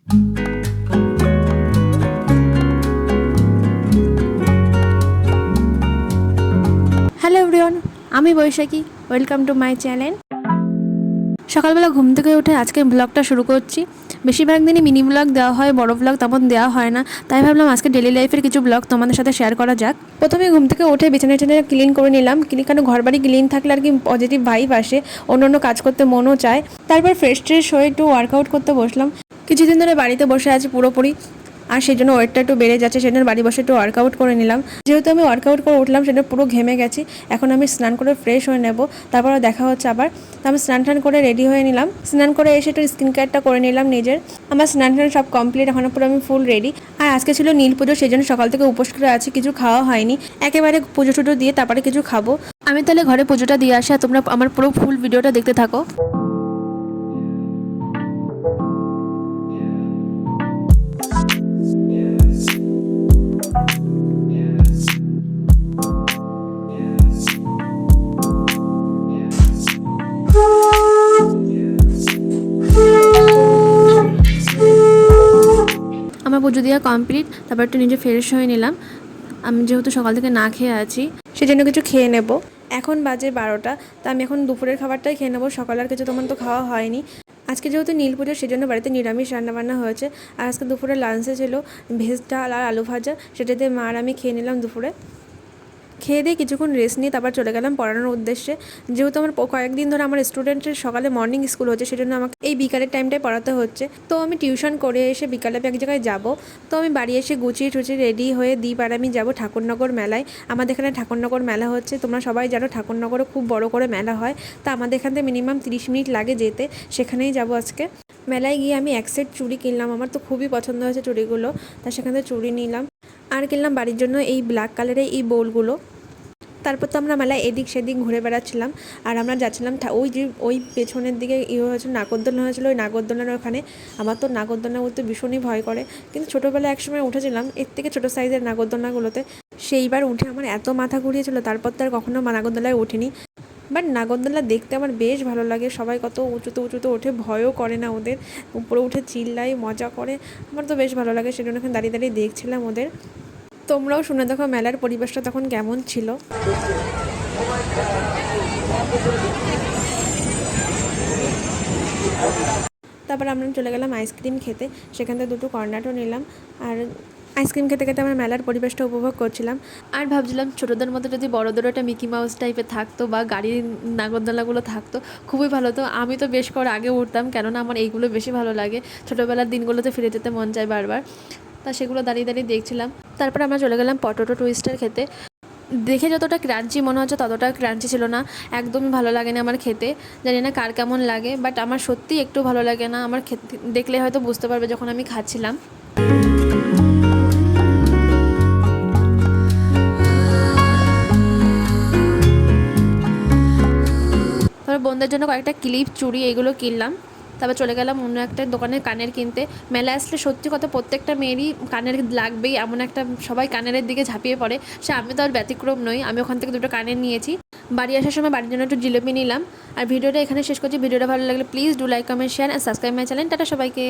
Hello everyone, আমি Baishakhi. Welcome to my channel. সকালবেলা ঘুম থেকে উঠে আজকে ব্লগটা শুরু করছি। বেশিরভাগ দিনই মিনি ব্লগ দেওয়া হয়, বড় ব্লগ তেমন দেওয়া হয় না, তাই ভাবলাম আজকে ডেলি লাইফের কিছু ব্লগ তোমাদের সাথে শেয়ার করা যাক। প্রথমে ঘুম থেকে উঠে বিছানা ক্লিন করে নিলাম, কারণ ঘর বাড়ি ক্লিন থাকলে আর কি পজিটিভ ভাইব আসে, অন্য অন্য কাজ করতে মনও চায়। তারপর ফ্রেশ হয়ে একটু ওয়ার্কআউট করতে বসলাম। কিছুদিন ধরে বাড়িতে বসে আছি পুরোপুরি, আর সেই জন্য ওয়েটটা একটু বেড়ে যাচ্ছে, সেই জন্য বাড়ি বসে একটু ওয়ার্কআউট করে নিলাম। যেহেতু আমি ওয়ার্কআউট করে উঠলাম, সেটা পুরো ঘেমে গেছি। এখন আমি স্নান করে ফ্রেশ হয়ে নেব, তারপর দেখা হচ্ছে আবার। তো আমি স্নান করে রেডি হয়ে নিলাম। স্নান করে এসে একটু স্কিন কেয়ারটা করে নিলাম নিজের। আমার স্নান সব কমপ্লিট, এখন পুরো আমি ফুল রেডি। আর আজকে ছিল নীল পুজো, সেই জন্য সকাল থেকে উপোস করে আছি, কিছু খাওয়া হয়নি। একেবারে পুজো টুজো দিয়ে তারপরে কিছু খাবো। আমি তাহলে ঘরে পুজোটা দিয়ে আসি, আর তোমরা আমার পুরো ফুল ভিডিওটা দেখতে থাকো। আমার পুজো দেওয়া কমপ্লিট, তারপর একটু নিজে ফ্রেশ হয়ে নিলাম। আমি যেহেতু সকাল থেকে না খেয়ে আছি, সেজন্য কিছু খেয়ে নেব। এখন বাজে 12টা, তা আমি এখন দুপুরের খাবারটাই খেয়ে নেবো। সকাল আর কিছু তেমন তো খাওয়া হয়নি। আজকে যেহেতু নীল পুজো, সেজন্য বাড়িতে নিরামিষ রান্নাবান্না হয়েছে। আর আজকে দুপুরে লাঞ্চে ছিল ভেজ ডাল আর আলু ভাজা, সেটা দিয়ে মা আর আমি খেয়ে নিলাম দুপুরে। খেয়ে দিয়ে কিছুক্ষণ রেস্ট নিয়ে তারপর চলে গেলাম পড়ানোর উদ্দেশ্যে। যেহেতু আমার কয়েকদিন ধরে আমার স্টুডেন্টের সকালে মর্নিং স্কুল হচ্ছে, সেজন্য আমাকে এই বিকালের টাইমটায় পড়াতে হচ্ছে। তো আমি টিউশন করে এসে বিকালে এক জায়গায় যাব। তো আমি বাড়ি এসে গুছিয়ে টুচিয়ে রেডি হয়ে আর আমি যাবো ঠাকুরনগর মেলায়। আমাদের এখানে ঠাকুরনগর মেলা হচ্ছে, তোমরা সবাই জানো ঠাকুরনগরে খুব বড় করে মেলা হয়। তা আমাদের এখান থেকে মিনিমাম 30 মিনিট লাগে যেতে, সেখানেই যাব আজকে। মেলায় গিয়ে আমি এক সেট চুড়ি কিনলাম, আমার তো খুবই পছন্দ হয়েছে চুড়িগুলো। তা সেখান থেকে চুড়ি নিলাম, আর কিনলাম বাড়ির জন্য এই ব্ল্যাক কালারের এই বোলগুলো। তারপর তো আমরা মেলায় এদিক সেদিক ঘুরে বেড়াচ্ছিলাম, আর আমরা যাচ্ছিলাম ওই পেছনের দিকে হয়েছিল নাগরদোলনা হয়েছিল, ওই নাগরদোলনার ওখানে। আমার তো নাগরদোলনা উঠতে ভীষণই ভয় করে, কিন্তু ছোটোবেলায় একসময় উঠেছিলাম এর থেকে ছোটো সাইজের নাগরদোলনাগুলোতে। সেইবার উঠে আমার এত মাথা ঘুরিয়েছিল, তারপর তো আর কখনো নাগরদোলায় উঠিনি। বাট নাগরদোলনা দেখতে আমার বেশ ভালো লাগে, সবাই কত উঁচুতে ওঠে, ভয়ও করে না ওদের, উপরে উঠে চিল্লাই মজা করে। আমার তো বেশ ভালো লাগে, সেজন্য এখানে দাঁড়িয়ে দাঁড়িয়ে দেখছিলাম ওদের। তোমরাও শুনে দেখো মেলার পরিবেশটা তখন কেমন ছিল। তারপর আমরা চলে গেলাম আইসক্রিম খেতে, সেখান থেকে দুটো কর্নাটও নিলাম। আর আইসক্রিম খেতে খেতে আমরা মেলার পরিবেশটা উপভোগ করছিলাম। আর ভাবছিলাম ছোটোদের মধ্যে যদি বড়োদেরও একটা মিকি মাউস টাইপের থাকতো, বা গাড়ির নাগরদোলাগুলো থাকতো, খুবই ভালো হতো। আমি তো বেশ করে আগে উঠতাম, কেননা আমার এইগুলো বেশি ভালো লাগে। ছোটোবেলার দিনগুলোতে ফিরে যেতে মন চায় বারবার। তা সেগুলো দাঁড়িয়ে দাঁড়িয়ে দেখছিলাম। তারপর আমরা চলে গেলাম পটেটো টুইস্টার খেতে। দেখে যতটা ক্রাঞ্চি মনে হচ্ছে, ততটা ক্রাঞ্চি ছিল না, একদমই ভালো লাগে না আমার খেতে। জানি না কার কেমন লাগে, বাট আমার সত্যি একটু ভালো লাগে না। আমার খেতে দেখলে হয়তো বুঝতে পারবে যখন আমি খাচ্ছিলাম। তারপর বোনদের জন্য কয়েকটা ক্লিপ চুড়ি এইগুলো কিনলাম। তারপর চলে গেলাম অন্য একটা দোকানে কানের কিনতে। মেলা আসলে সত্যি কথা প্রত্যেকটা মেয়েরই কানের লাগবেই, এমন একটা সবাই কানের দিকে ঝাঁপিয়ে পড়ে। সে আমি তো আর ব্যতিক্রম নই, আমি ওখান থেকে দুটো কানের নিয়েছি। বাড়ি আসার সময় বাড়ির জন্য একটু জিলিপি নিলাম। আর ভিডিওটা এখানে শেষ করছি। ভিডিওটা ভালো লাগলে please do like, comment, share and subscribe my channel. Tata সবাইকে।